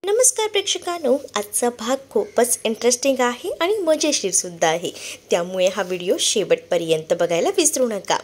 नमस्कार प्रेक्षकांनो, आजचा भाग खूपच इंटरेस्टिंग आहे आणि मजेशीर सुद्धा आहे, त्यामुळे हा व्हिडिओ शेवटपर्यंत बघायला विसरू नका।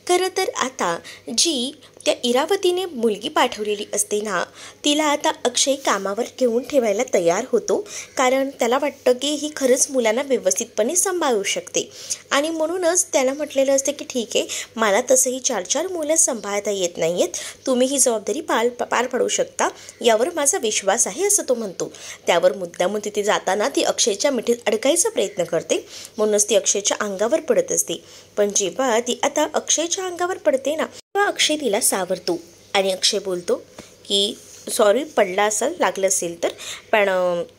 खरं तर आता जी त्या इरावतीने मुलगी पाठवलेली असते ना, तिला आता अक्षय कामावर घेऊन ठेवायला तयार होतो, कारण त्याला वाटतं की ही खरंच मुलांना व्यवस्थितपणे सांभाळू शकते आणि म्हणूनच त्याला म्हटलेलं असते की ठीक आहे, मला तसंही 4-4 मुलं सांभाळता येत नाहीत, तुम्ही ही जबाबदारी पार पाडू शकता, यावर माझा विश्वास आहे असं तो म्हणतो। त्यावर मुद्दामून तिथे जाताना ती अक्षयच्या मिठीत अडकायचा प्रयत्न करते, म्हणूनच ती अक्षयच्या अंगावर पडत असते। पण जेव्हा ती आता अक्षयच्या अंगावर पडते ना, तेव्हा अक्षय तिला सावरतो आणि अक्षय बोलतो की सॉरी, पडला असेल, लागलं असेल तर, पण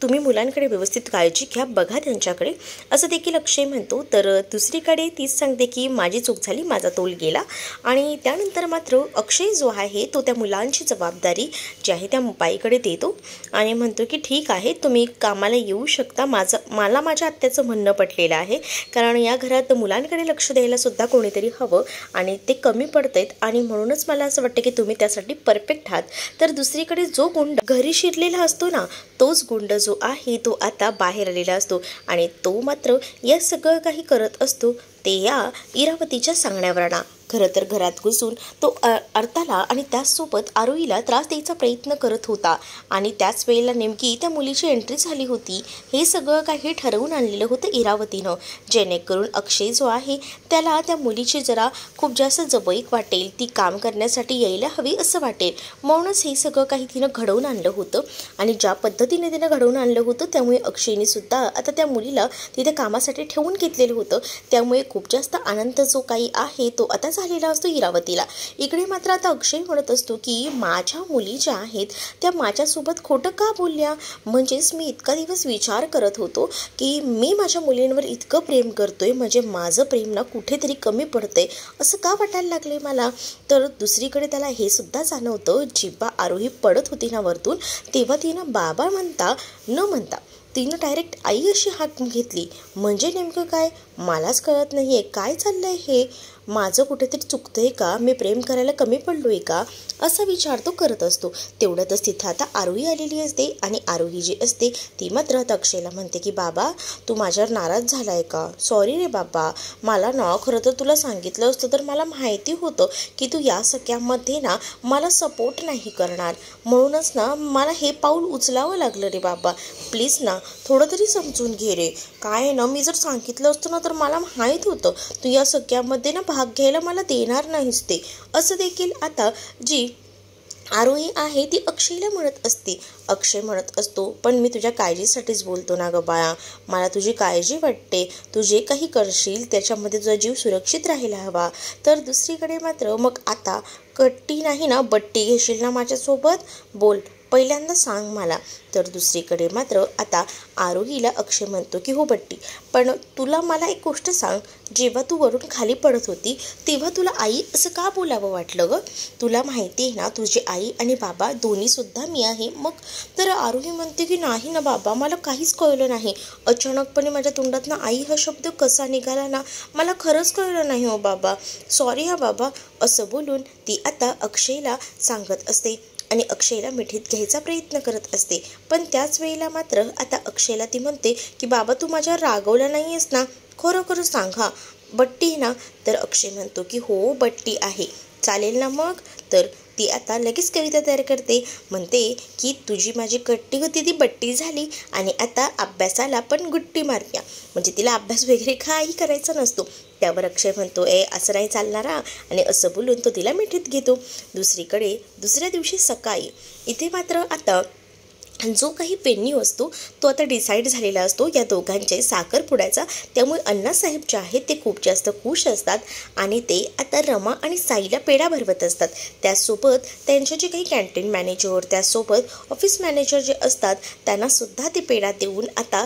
तुम्ही मुलांकडे व्यवस्थित काळजी घ्या, बघा त्यांच्याकडे, असं देखील अक्षय म्हणतो। तर दुसरीकडे तीच सांगते की माझी चूक झाली, माझा तोल गेला। आणि त्यानंतर मात्र अक्षय जो आहे तो त्या मुलांची जबाबदारी जी आहे त्या बाईकडे देतो आणि म्हणतो की ठीक आहे, तुम्ही कामाला येऊ शकता, मला माझ्या आत्याचं म्हणणं पटलेलं आहे, कारण या घरात मुलांकडे लक्ष द्यायला सुद्धा कोणीतरी हवं आणि ते कमी पडतात आणि म्हणूनच मला असं वाटतं की तुम्ही त्यासाठी परफेक्ट आहात। तर दुसरीकडे जो गुंड घरी शिरलेला असतो ना, तोच गुंड जो आहे तो आता बाहेर आलेला असतो आणि तो मात्र या सगळं काही करत असतो ते या इरावतीच्या सांगण्यावर ना। खरं तर घरात घुसून तो अर्थाला आणि त्याचसोबत आरोहीला त्रास द्यायचा प्रयत्न करत होता आणि त्याच वेळेला नेमकी त्या मुलीची एंट्री झाली होती। हे सगळं काही ठरवून आणलेलं होतं इरावतीनं, जेणेकरून अक्षय जो आहे त्याला त्या मुलीची जरा खूप जास्त जवळीक वाटेल, ती काम करण्यासाठी यायला हवी असं वाटेल, म्हणूनच हे सगळं काही तिनं घडवून आणलं होतं। आणि ज्या पद्धतीने तिनं घडवून आणलं होतं त्यामुळे अक्षयने सुद्धा आता त्या मुलीला तिथे कामासाठी ठेवून घेतलेलं होतं, त्यामुळे खूप जास्त आनंद जो काही आहे तो आता झालेला असतो इरावतीला। इकडे मात्र आता अक्षय म्हणत असतो की माझ्या मुली ज्या आहेत त्या माझ्यासोबत खोटं का बोलल्या, म्हणजेच मी इतका दिवस विचार करत होतो की मी माझ्या मुलींवर इतकं प्रेम करतोय, म्हणजे माझं प्रेम ना कुठेतरी कमी पडतंय असं का वाटायला लागले मला। तर दुसरीकडे त्याला हे सुद्धा जाणवतं, जेव्हा आरोही पडत होती ना वरतून, तेव्हा तिनं बाबा न म्हणता तिनं डायरेक्ट आई अशी हाक घेतली, म्हणजे नेमकं काय मलाच कळत नाही आहे, काय चाललंय हे, माझं कुठेतरी चुकतंय का, मी प्रेम करायला कमी पडलोय का, असा विचार तो करत असतो। तेवढ्यातच तिथं आता आरोही आलेली असते आणि आरोही जी असते ती मात्र आता अक्षयला म्हणते की बाबा, तू माझ्यावर नाराज झालाय का, सॉरी रे बाबा, मला ना खरं तर तुला सांगितलं असतं तर मला माहिती होतं की तू या सगळ्यामध्ये ना मला सपोर्ट नाही करणार, म्हणूनच ना मला हे पाऊल उचलावं लागलं रे बाबा, प्लीज ना थोडं तरी समजून घे रे, काय ना मी जर सांगितलं असतं ना तर मला माहीत होतं तू या सगळ्यामध्ये ना भाग घ्यायला मला देणार नाहीस ते, असं देखील आता जी आरोही आहे ती अक्षयला म्हणत असते। अक्षय म्हणत असतो, पण मी तुझ्या काळजीसाठीच बोलतो ना ग बाळा, मला तुझी काळजी वाटते, तू जे काही करशील त्याच्यामध्ये तुझा जीव सुरक्षित राहायला हवा। तर दुसरीकडे मात्र मग आता कट्टी नाही ना बट्टी घेशील ना माझ्यासोबत, बोल पहिल्यांदा सांग मला। तर दुसरीकडे मात्र आता आरोहीला अक्षय म्हणतो की हो बट्टी, पण तुला मला एक गोष्ट सांग, जेव्हा तू वरून खाली पडत होती तेव्हा तुला आई असं का बोलावं वाटलं ग, तुला माहिती आहे ना तुझी आई आणि बाबा दोन्हीसुद्धा मी आहे। मग तर आरोही म्हणते की नाही ना बाबा, मला काहीच कळलं नाही, अचानकपणे माझ्या तोंडातनं आई हा शब्द कसा निघाला ना, मला खरंच कळलं नाही हो बाबा, सॉरी हा बाबा, असं बोलून ती आता अक्षयला सांगत असते आणि अक्षयला मिठीत घ्यायचा प्रयत्न करत असते। पण त्याच वेळेला मात्र आता अक्षयला ती म्हणते की बाबा, तू माझ्यावर रागवला नाही आहेस ना, खरं सांग हा, बट्टी ना। तर अक्षय म्हणतो की हो बट्टी आहे, चालेल ना मग। तर ती आता लगेच कविता तयार करते, म्हणते की तुझी माझी कट्टी होती ती बट्टी झाली आणि आता अभ्यासाला पण गुट्टी मारूया, म्हणजे तिला अभ्यास वगैरे काही करायचा नसतो। त्यावर अक्षय म्हणतो असं नाही चालणार हा, आणि असं बोलून तो तिला मिठीत घेतो। दुसरीकडे दुसऱ्या दिवशी सकाळी इथे मात्र आता जो काही वेन्यू असतो तो आता डिसाईड झालेला असतो या दोघांचे साखरपुड्याचा, त्यामुळे अण्णासाहेब जे आहेत ते खूप जास्त खुश असतात आणि ते आता रमा आणि साईला पेढा भरवत असतात। त्यासोबत त्यांचे जे काही कॅन्टीन मॅनेजर, त्यासोबत ऑफिस मॅनेजर जे असतात त्यांनासुद्धा ते पेढा देऊन आता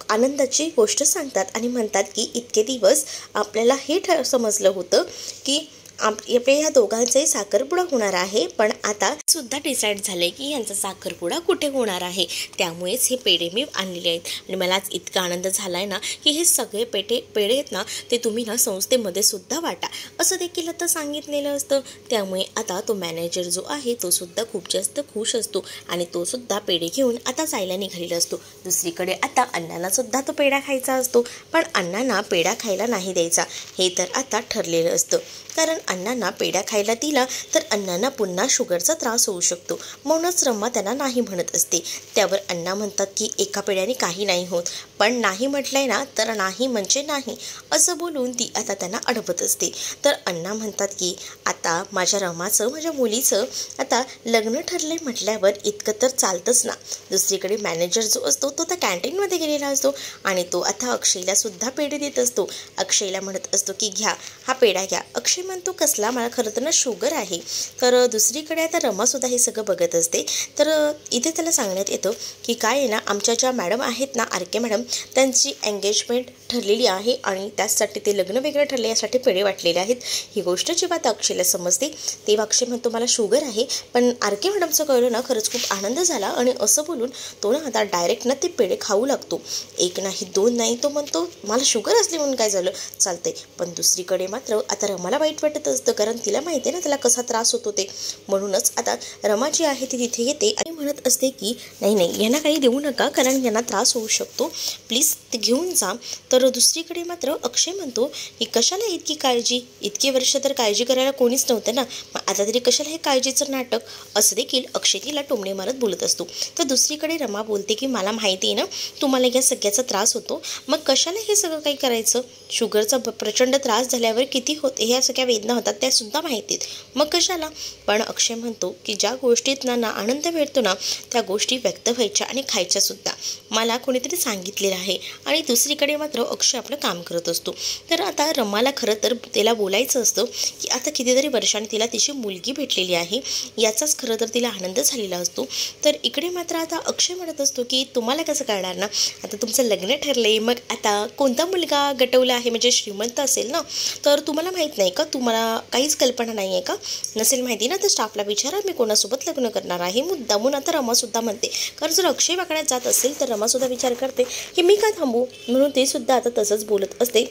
आनंदाची गोष्ट सांगतात आणि म्हणतात की इतके दिवस आपल्याला हे समजलं होतं की आपल्या ह्या दोघांचाही साखरपुडा होणार आहे, पण आता सुद्धा डिसाईड झालंय की यांचा साखरपुडा कुठे होणार आहे. त्यामुळेच हे पेढे मी आणलेले आहेत आणि मला आज इतका आनंद झाला आहे ना की हे सगळे पेढे आहेत ना ते तुम्ही ना संस्थेमध्ये सुद्धा वाटा असं देखील आता सांगितलेलं असतं. त्यामुळे आता तो मॅनेजर जो आहे तो सुद्धा खूप जास्त खुश असतो आणि तो सुद्धा पेढे घेऊन आता जायला निघालेला असतो. दुसरीकडे आता अण्णांना सुद्धा तो पेढा खायचा असतो, पण अण्णांना पेढा खायला नाही द्यायचा हे तर आता ठरलेलं असतं. कारण अण्णांना पेढा खायला दिला तर अण्णांना पुन्हा शुगरचा त्रास होऊ शकतो, म्हणूनच रमा त्यांना नाही म्हणत असते. त्यावर अण्णा म्हणतात की एका पेढ्याने काही नाही होत, पण नाही म्हटलंय ना तर नाही म्हणजे नाही असं बोलून ती आता त्यांना अडवत असते. तर अण्णा म्हणतात की आता माझ्या रमाचं, माझ्या मुलीचं आता लग्न ठरलंय म्हटल्यावर इतकं तर चालतंच ना. दुसरीकडे मॅनेजर जो असतो तो तर कॅन्टीनमध्ये गेलेला असतो आणि तो आता अक्षयला सुद्धा पेढे देत असतो. अक्षयला म्हणत असतो की घ्या हा पेढा घ्या. अक्षय म्हणतो कसला, मला खरं तर ना शुगर आहे. तर दुसरीकडे आता रमासुद्धा हे सगळं बघत असते. तर इथे त्याला सांगण्यात येतं की काय आहे ना, आमच्या ज्या मॅडम आहेत ना आरके मॅडम, त्यांची एंगेजमेंट ठरलेली आहे आणि त्याचसाठी ते लग्न वेगळं ठरले यासाठी पेढे वाटलेले आहेत. ही गोष्ट जेव्हा आता अक्षयला समजते तेव्हा अक्षय म्हणतो मला शुगर आहे. पण आरके मॅडमचं कळलं ना खरंच खूप आनंद झाला आणि असं बोलून तो ना आता डायरेक्ट ना ते पेढे खाऊ लागतो. एक नाही दोन नाही, तो म्हणतो मला शुगर असली म्हणून काय झालं चालतंय. पण दुसरीकडे मात्र आता रमाला वाईट वाटत असतं, कारण तिला माहिती आहे ना त्याला कसा त्रास होतो ते. म्हणूनच आता रमा जी आहे ती तिथे येते आणि म्हणत असते की नाही यांना काही देऊ नका, कारण यांना त्रास होऊ शकतो, प्लीज ते घेऊन जा. तर दुसरीकडे मात्र अक्षय म्हणतो की कशाला इतकी काळजी, इतकी वर्ष तर काळजी करायला कोणीच नव्हतं ना, मग आता तरी कशाला हे काळजीचं नाटक, असं देखील अक्षय तिला टोमणे मारत बोलत असतो. तर दुसरीकडे रमा बोलते की मला माहिती आहे ना तुम्हाला या सगळ्याचा त्रास होतो, मग कशाला हे सगळं काही करायचं, शुगरचा प्रचंड त्रास झाल्यावर किती ह्या सगळ्या वेदना होतात त्या सुद्धा माहिती आहेत, मग कशाला. पण अक्षय म्हणतो की ज्या गोष्टीतनं ना आनंद मिळतो ना त्या गोष्टी व्यक्त व्हायच्या आणि खायच्या सुद्धा, मला कोणीतरी सांगितलेलं आहे. आणि दुसरीकडे मात्र अक्षय आपलं काम करत असतो. तर आता रमाला खरं तर त्याला बोलायचं असतं की आता कितीतरी वर्षांनी तिला तिची मुलगी भेटलेली आहे, याचाच खरं तर तिला आनंद झालेला असतो. तर इकडे मात्र आता अक्षय म्हणत असतो की तुम्हाला कसं कळणार ना, आता तुमचं लग्न ठरले, मग आता कोणता मुलगा गटवला आहे म्हणजे श्रीमंत असेल ना, तर तुम्हाला माहीत नाही का, तुम्हाला काहीच कल्पना नाही आहे का, नसेल माहिती ना तर स्टाफला विचारा मी कोणासोबत लग्न करणार आहे. मुद्दामून आता रमासुद्धा म्हणते, कारण जर अक्षय वाकड्यात जात असेल तर रमासुद्धा विचार करते की मी का थांबू, म्हणून ते सुद्धा आता तसंच बोलत असते.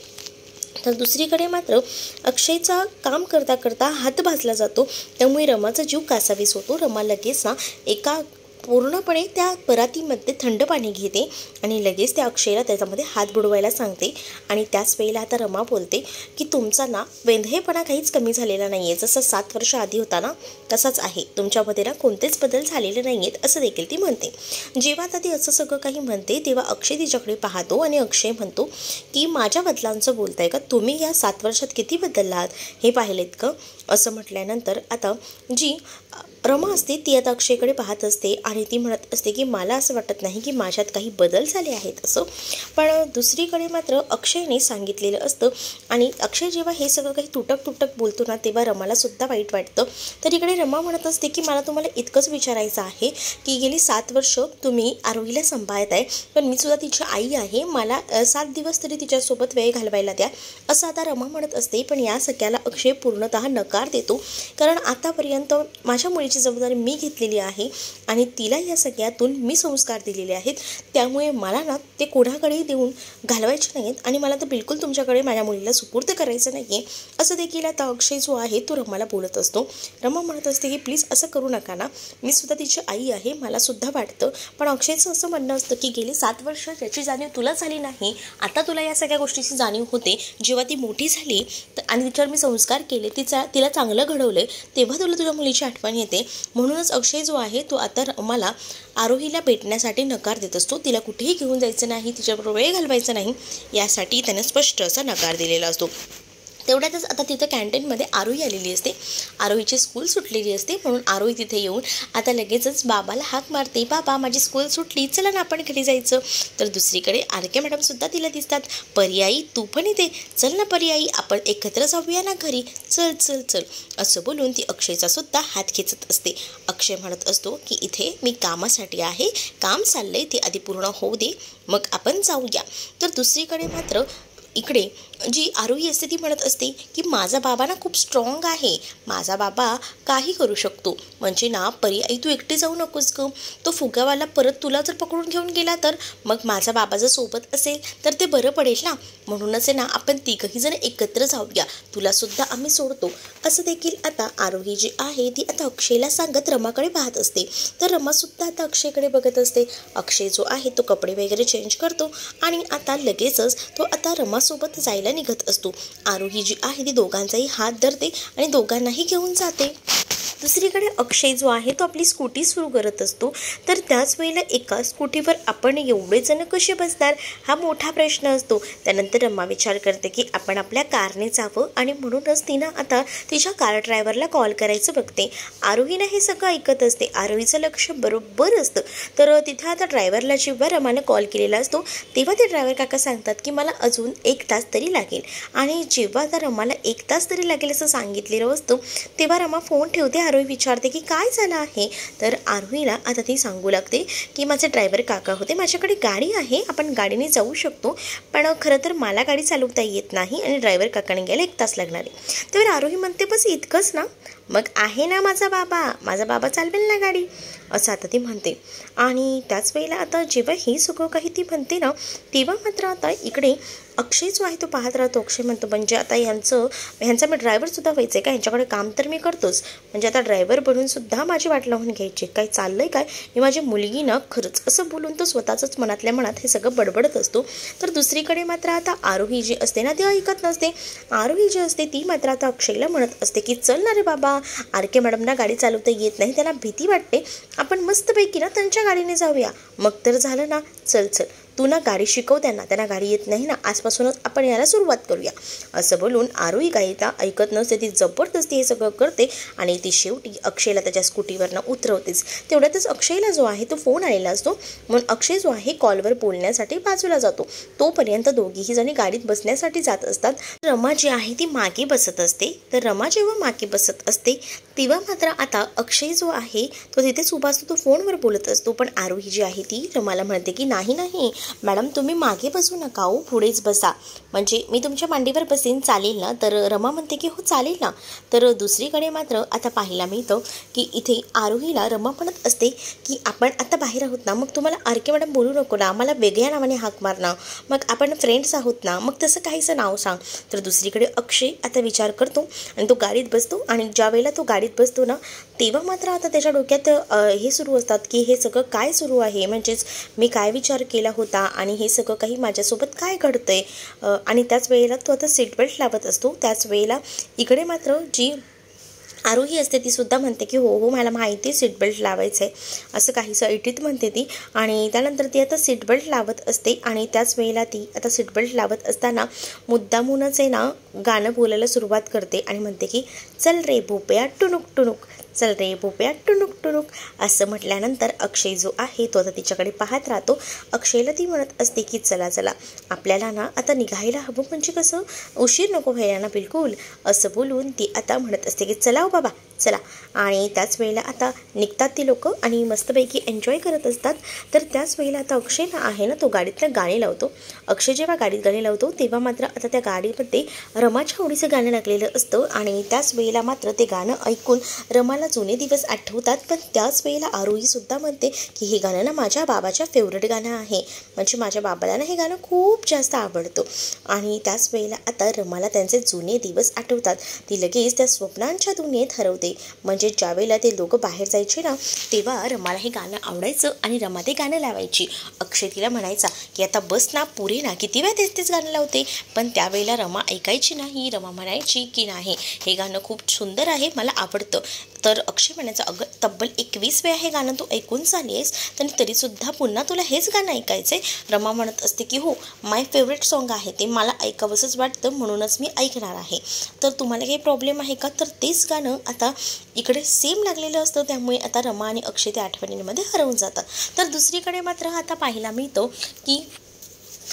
तर दुसरीकडे मात्र अक्षयचा काम करता करता हात भाजला जातो, त्यामुळे रमाचा जीव कासावीस होतो. रमा लगेच ना एका पूर्णपणे त्या परातीमध्ये थंड पाणी घेते आणि लगेच त्या अक्षयला त्याच्यामध्ये हात बुडवायला सांगते. आणि त्याच वेळेला आता रमा बोलते की तुमचा ना वेंधळेपणा काहीच कमी झालेला नाही आहे, जसं 7 वर्ष आधी होता ना तसाच आहे, तुमच्यामध्ये ना कोणतेच बदल झालेले नाही आहेत असं देखील ती म्हणते. जेव्हा आता ती असं सगळं काही म्हणते तेव्हा अक्षय तिच्याकडे पाहतो आणि अक्षय म्हणतो की माझ्या बदलांचं बोलताय का, तुम्ही या 7 वर्षात किती बदलला हे पाहिलेत का, असं म्हटल्यानंतर आता जी रमा असते ती आता अक्षयकडे पाहत असते आणि ती म्हणत असते की मला असं वाटत नाही की माझ्यात काही बदल झाले आहेत असं. पण दुसरीकडे मात्र अक्षयने सांगितलेलं असतं आणि अक्षय जेव्हा हे सगळं काही तुटक बोलतो ना तेव्हा रमाला सुद्धा वाईट वाटतं. तर इकडे रमा म्हणत असते की मला तुम्हाला इतकंच विचारायचं आहे की गेली 7 वर्ष तुम्ही आरोहीला सांभाळत आहे, पण मी सुद्धा तिची आई आहे, मला 7 दिवस तरी तिच्यासोबत वेळ घालवायला द्या असं आता रमा म्हणत असते. पण या सगळ्याला अक्षय पूर्णतः नकार देतो, कारण आतापर्यंत माझ्या मुलीची जबाबदारी मी घेतलेली आहे आणि तिला या सगळ्यातून मी संस्कार दिलेले आहेत, त्यामुळे मला ना ते कोणाकडेही देऊन घालवायचे नाहीत आणि मला तर बिलकुल तुमच्याकडे माझ्या मुलीला सुपूर्द करायचं नाही आहे असं देखील आता अक्षय जो आहे तो रमाला बोलत असतो. रमा म्हणत असते की प्लीज असं करू नका ना, मी सुद्धा तिची आई आहे, मला सुद्धा वाटतं. पण अक्षयचं असं म्हणणं असतं की गेली 7 वर्ष त्याची जाणीव तुला झाली नाही, आता तुला या सगळ्या गोष्टीची जाणीव होते, जेव्हा ती मोठी झाली आणि तिच्यावर मी संस्कार केले, तिला चांगलं घडवलं तेव्हा तुला तुझ्या मुलीची आठवण येते. म्हणूनच अक्षय जो आहे तो आता रमाला आरोहीला भेटण्यासाठी नकार देत असतो, तिला कुठेही घेऊन जायचं नाही, तिच्याबरोबर वेळ घालवायचा नाही यासाठी त्याने स्पष्ट असा नकार दिलेला असतो. तेवढ्यातच आता तिथं कॅन्टीनमध्ये आरोही आलेली असते, आरोहीची स्कूल सुटलेली असते, म्हणून आरोही तिथे येऊन आता लगेचच बाबाला हाक मारते, बाबा माझी स्कूल सुटली, चला ना आपण घरी जायचं. तर दुसरीकडे आरके मॅडमसुद्धा तिला दिसतात, पर्यायी तू पण येते, चल ना पर्यायी आपण एकत्र जाऊया ना घरी, चल चल चल असं बोलून ती अक्षयचा सुद्धा हात खेचत असते. अक्षय म्हणत असतो की इथे मी कामासाठी आहे, काम चाललंय ते आधी पूर्ण होऊ दे मग आपण जाऊया. तर दुसरीकडे मात्र इकडे जी आरोही असते ती म्हणत असते की माझा बाबा ना खूप स्ट्रॉंग आहे, माझा बाबा काही करू शकतो. म्हणजे ना परी आई तू एकटी जाऊ नकोस ग, तो फुगावाला परत तुला जर पकडून घेऊन गेला तर मग माझा बाबा जर सोबत असेल तर ते बरं पडेल ना. म्हणूनच आहे ना आपण तिघही जण एकत्र जाऊया, तुला सुद्धा आम्ही सोडतो. असं देखील आता आरोही जी आहे ती आता अक्षयला सांगत रमाकडे पाहत असते. तर रमासुद्धा आता अक्षयकडे बघत असते. अक्षय जो आहे तो कपडे वगैरे चेंज करतो आणि आता लगेचच तो आता रमासोबत जायला निघत असतो. आरोही जी आहे ती दोघांचाही हात धरते आणि दोघांनाही घेऊन जाते. दुसरीकडे अक्षय जो आहे तो आपली स्कूटी सुरू करत असतो. तर त्याच वेळेला एका स्कूटीवर आपण एवढे जण कसे बसणार हा मोठा प्रश्न असतो. त्यानंतर रमा विचार करते की आपण आपल्या कारने जावं आणि म्हणूनच तिनं आता तिच्या कार ड्रायव्हरला कॉल करायचं बघते. आरोहीनं हे सगळं ऐकत असते. आरोहीचं लक्ष बरोबर असतं. तर तिथं आता ड्रायव्हरला जेव्हा रमानं कॉल केलेला असतो तेव्हा ते ड्रायव्हर काका सांगतात की मला अजून 1 तास तरी लागेल. आणि जेव्हा आता रमाला 1 तास तरी लागेल असं सांगितलेलं असतं तेव्हा रमा फोन ठेवते. आरोही विचारते की काय झालं आहे. तर आरोहीला आता ती सांगू लागते की माझे ड्रायव्हर काका होते, माझ्याकडे गाडी आहे, आपण गाडीने जाऊ शकतो, पण खरं तर मला गाडी चालवता येत नाही आणि ड्रायव्हर काकाने गेला 1 तास लागणार आहे. तर आरोही म्हणते बस इतकंच ना, मग आहे ना माझा बाबा चालवेल ना गाडी, असं आता ती म्हणते. आणि त्याच वेळेला आता जेव्हा हे सगळं काही ती म्हणते ना तेव्हा मात्र आता इकडे अक्षय जो आहे तो पाहत राहतो. अक्षय म्हणतो म्हणजे आता ह्यांचा मी ड्रायव्हरसुद्धा व्हायचं आहे का, ह्यांच्याकडे काम तर मी करतोच, म्हणजे आता ड्रायव्हर बनूनसुद्धा माझी वाट लावून घ्यायची, काय चाललं आहे काय, ही माझी मुलगी ना खरंच, असं बोलून तो स्वतःच मनातल्या मनात हे सगळं बडबडत असतो. तर दुसरीकडे मात्र आता आरोही जी असते ना ती ऐकत नसते. आरोही जी असते ती मात्र आता अक्षयला म्हणत असते की चल ना रे बाबा, आरके मॅडमना गाडी चालवता येत नाही, त्यांना भीती वाटते, आपण मस्तपैकी ना त्यांच्या गाडीने जाऊया, मग तर झालं ना, चल तू ना गाडी शिकव त्यांना गाडी येत नाही ना, आजपासूनच आपण याला सुरुवात करूया. असं बोलून आरोही गाईता ऐकत नसते. ती जबरदस्ती हे सगळं करते आणि ती शेवटी अक्षयला त्याच्या स्कूटीवरनं उतरवतेच. तेवढ्यातच अक्षयला जो आहे तो फोन आलेला असतो, म्हणून अक्षय जो आहे कॉलवर बोलण्यासाठी बाजूला जातो. तोपर्यंत दोघीही जणी गाडीत बसण्यासाठी जात असतात. रमा जी आहे ती मागे बसत असते. तर रमा जेव्हा मागे बसत असते तेव्हा मात्र आता अक्षय जो आहे तो तिथेच उभा असतो, तो फोनवर बोलत असतो. पण आरोही जी आहे ती रमाला म्हणते की नाही मॅडम तुम्ही मागे बसू नका हो, पुढेच बसा, म्हणजे मी तुमच्या मांडीवर बसेन, चालेल ना. तर रमा म्हणते की हो चालेल ना. तर दुसरीकडे मात्र आता पाहायला मिळतं की इथे आरोहीला रमा म्हणत असते की आपण आता बाहेर आहोत ना, मग तुम्हाला आरके मॅडम बोलू नको ना, आम्हाला वेगळ्या नावाने हाक मार ना, मग आपण फ्रेंड्स आहोत ना, मग तसं काहीचं नाव सांग. तर दुसरीकडे अक्षय आता विचार करतो आणि तो गाडीत बसतो. आणि ज्या वेळेला तो गाडीत बसतो ना तेव्हा मात्र आता त्याच्या डोक्यात हे सुरू असतात की हे सगळं काय सुरू आहे, म्हणजेच मी काय विचार केला होता आणि हे सगळं काही माझ्यासोबत काय घडतंय. आणि त्याच वेळेला तो आता सीट बेल्ट लावत असतो. त्याच वेळेला इकडे मात्र जी आरोही असते ती सुद्धा म्हणते की हो मला माहिती आहे सीट बेल्ट लावायचं आहे, असं काहीसं ऐटीत म्हणते ती. आणि त्यानंतर ती आता सीट बेल्ट लावत असते. आणि त्याच वेळेला ती आता सीट बेल्ट लावत असताना मुद्दामूनच आहे ना गाणं बोलायला सुरुवात करते आणि म्हणते की चल रे भोपया टुनुक टुनुक, चल रे भोपया टुनुक टुनुक. असं म्हटल्यानंतर अक्षय जो आहे तो आता तिच्याकडे पाहत राहतो. अक्षयला ती म्हणत असते की चला आपल्याला ना आता निघायला हवं, म्हणजे कसं उशीर नको व्हायला ना बिलकुल. असं बोलून ती आता म्हणत असते की चला बाबा चला. आणि त्याच वेळेला आता निघतात ती लोक आणि मस्तपैकी एन्जॉय करत असतात. तर त्याच वेळेला आता अक्षय आहे ना तो गाडीतलं गाणी लावतो. अक्षय जेव्हा गाडीत गाणी लावतो तेव्हा मात्र आता त्या गाडीमध्ये रमाच्या आवडीचं गाणं लागलेलं असतं. आणि त्याच वेळेला मात्र ते गाणं ऐकून रमाला जुने दिवस आठवतात. पण त्याच वेळेला आरोही सुद्धा म्हणते की हे गाणं ना माझ्या बाबाच्या फेवरेट गाणं आहे, म्हणजे माझ्या बाबाला ना हे गाणं खूप जास्त आवडतं. आणि त्याच वेळेला आता रमाला त्यांचे जुने दिवस आठवतात. ती लगेच त्या स्वप्नांच्या दुनियेत हरवते. म्हणजे ज्यावेळेला ते लोक बाहेर जायचे ना तेव्हा रमाला हे गाणं आवडायचं आणि रमा ते गाणं लावायची. अक्षय तिला म्हणायचा की आता बस ना पुरे ना, किती वेळा तेच गाणं लावते. पण त्यावेळेला रमा ऐकायची नाही. रमा म्हणायची की नाही हे गाणं खूप सुंदर आहे, मला आवडतं. तर अक्षय म्हणायचं अगं तब्बल 21 वेळा हे गाणं तू ऐकून झालीस तर तरीसुद्धा पुन्हा तुला हेच गाणं ऐकायचं आहे. रमा म्हणत असते की हो माय फेवरेट सॉन्ग आहे ते, मला ऐकावंसंच वाटतं म्हणूनच मी ऐकणार आहे. तर तुम्हाला काही प्रॉब्लेम आहे का. तर तेच गाणं आता इकडे सेम लागलेलं असतं. त्यामुळे आता रमा आणि अक्षय त्या आठवणींमध्ये हरवून जातात. तर दुसरीकडे मात्र आता पाहायला मिळतं की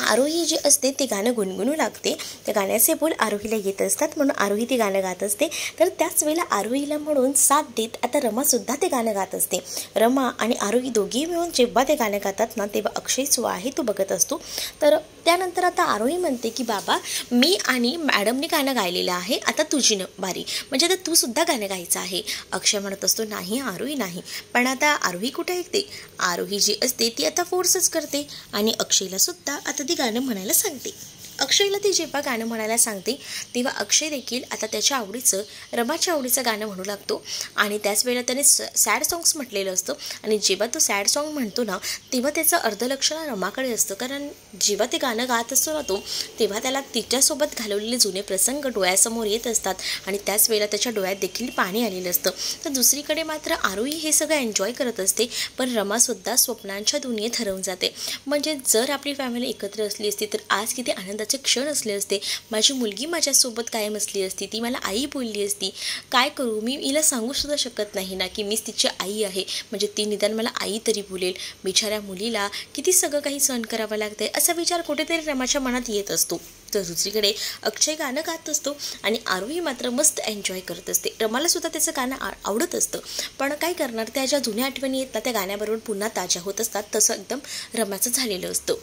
आरोही जे असते ते गाणं गुणगुणू लागते. त्या गाण्याचे बोल आरोहीला येत असतात म्हणून आरोही ते गाणं गात असते. तर त्याच वेळेला आरोहीला म्हणून साथ देत आता रमासुद्धा ते गाणं गात असते. रमा आणि आरोही दोघेही मिळून जेव्हा ते गाणं गातात ना तेव्हा अक्षय जो आहे तो बघत असतो. तर त्यानंतर आता आरोही म्हणते की बाबा मी आणि मॅडमने गाणं गायलेलं आहे, आता तुझी बारी, म्हणजे आता तू सुद्धा गाणं गायचं आहे. अक्षय म्हणत असतो नाही आरोही नाही. पण आता आरोही कुठे ऐकते. आरोही जी असते ती आता फोर्सच करते आणि अक्षयला सुद्धा आता ती गाणं म्हणायला सांगते. अक्षयला ती जेव्हा गाणं म्हणायला सांगते तेव्हा अक्षय देखील आता त्याच्या आवडीचं रमाच्या आवडीचं गाणं म्हणू लागतो. आणि त्याच वेळेला त्याने सॅड सॉंग्स म्हटलेलं असतं आणि जेव्हा तो सॅड सॉन्ग म्हणतो ना तेव्हा त्याचं अर्ध लक्ष रमाकडे असतं. कारण जेव्हा ते गाणं गात असतो ना तो तेव्हा त्याला तिच्यासोबत घालवलेले जुने प्रसंग डोळ्यासमोर येत असतात आणि त्याच वेळेला त्याच्या डोळ्यात देखील पाणी आलेलं असतं. तर दुसरीकडे मात्र आरोही हे सगळं एन्जॉय करत असते. पण रमासुद्धा स्वप्नांच्या दुनियेत हरवून जाते. म्हणजे जर आपली फॅमिली एकत्र असली असती तर आज किती आनंदाचे क्षण असले असते. माझी मुलगी माझ्यासोबत कायम असली असती, ती मला आई बोलली असती. काय करू मी हिला सांगू सुद्धा शकत नाही ना की मीच तिची आई आहे, म्हणजे ती निदान मला आई तरी बोलेल. बिचाऱ्या मुलीला किती सगळं काही सहन करावं लागतंय असा विचार कुठेतरी रमाच्या मनात येत असतो. तर दुसरीकडे अक्षय गाणं गात असतो आणि आरोही मात्र मस्त एन्जॉय करत असते. रमाला सुद्धा त्याचं गाणं आवडत असतं. पण काय करणार, त्या ज्या जुन्या आठवणी येत ना त्या गाण्याबरोबर पुन्हा ताज्या होत असतात. तसं एकदम रमाचं झालेलं असतं.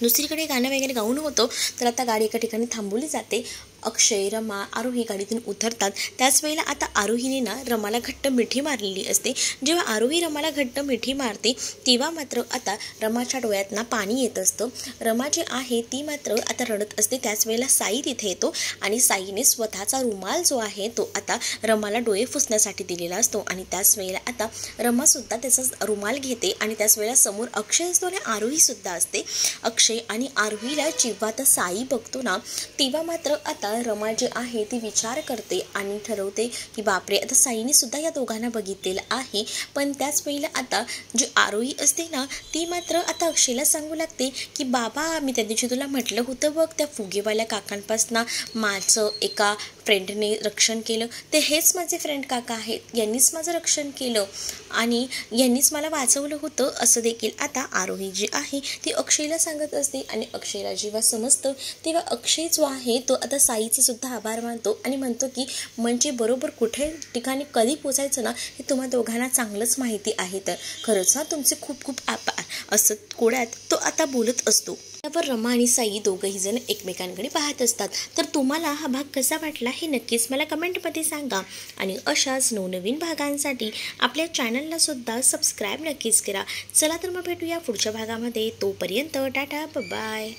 दुसरीकडे गाणं वगैरे गाऊन होतं तर आता गाडी एका ठिकाणी थांबवली जाते. अक्षय रमा आरोही गाडीतून उतरतात. त्याच वेळेला आता आरोहीने ना रमाला घट्ट मिठी मारलेली असते. जेव्हा आरोही रमाला घट्ट मिठी मारते तेव्हा मात्र आता रमाच्या डोळ्यात ना पाणी येत असतं. रमा जी आहे ती मात्र आता रडत असते. त्याच वेळेला साई तिथे येतो आणि साईने स्वतःचा रुमाल जो आहे तो आता रमाला डोळे पुसण्यासाठी दिलेला असतो. आणि त्याच वेळेला आता रमासुद्धा त्याचा रुमाल घेते आणि त्याच वेळेला समोर अक्षय असतो आणि आरोहीसुद्धा असते. अक्षय आणि आरोहीला जेव्हा आता साई बघतो ना तेव्हा मात्र आता रमा जी आहे ती विचार करते आणि ठरवते की बापरे आता साईने सुद्धा या दोघांना बघितलेलं आहे. पण त्याच वेळेला आता जी आरोही असते ना ती मात्र आता अक्षयला सांगू लागते की बाबा मी त्या दिवशी तुला म्हटलं होतं बघ त्या फुगेवाल्या काकांपासून माझं एका फ्रेंडने रक्षण केलं, ते हेच माझे फ्रेंड काका आहेत, यांनीच माझं रक्षण केलं आणि यांनीच मला वाचवलं होतं असं देखील आता आरोही जी आहे ती अक्षयला सांगत असते. आणि अक्षयला जेव्हा समजतं तेव्हा अक्षय जो आहे तो आता साईचं सुद्धा आभार मानतो आणि म्हणतो की म्हणजे बरोबर कुठे ठिकाणी कधी पोचायचं ना हे तुम्हा दोघांना चांगलंच माहिती आहे. तर खरंच ना तुमचे खूप खूप आभार असं कोड्यात तो आता बोलत असतो. त्यावर रमा आणि साई दोघंही जण एकमेकांकडे पाहत असतात. तर तुम्हाला हा भाग कसा वाटला हे नक्कीच मला कमेंटमध्ये सांगा आणि अशाच नवनवीन भागांसाठी आपल्या चॅनलला सुद्धा सबस्क्राईब नक्कीच करा. चला तर मग भेटूया पुढच्या भागामध्ये. तोपर्यंत टाटा बाय.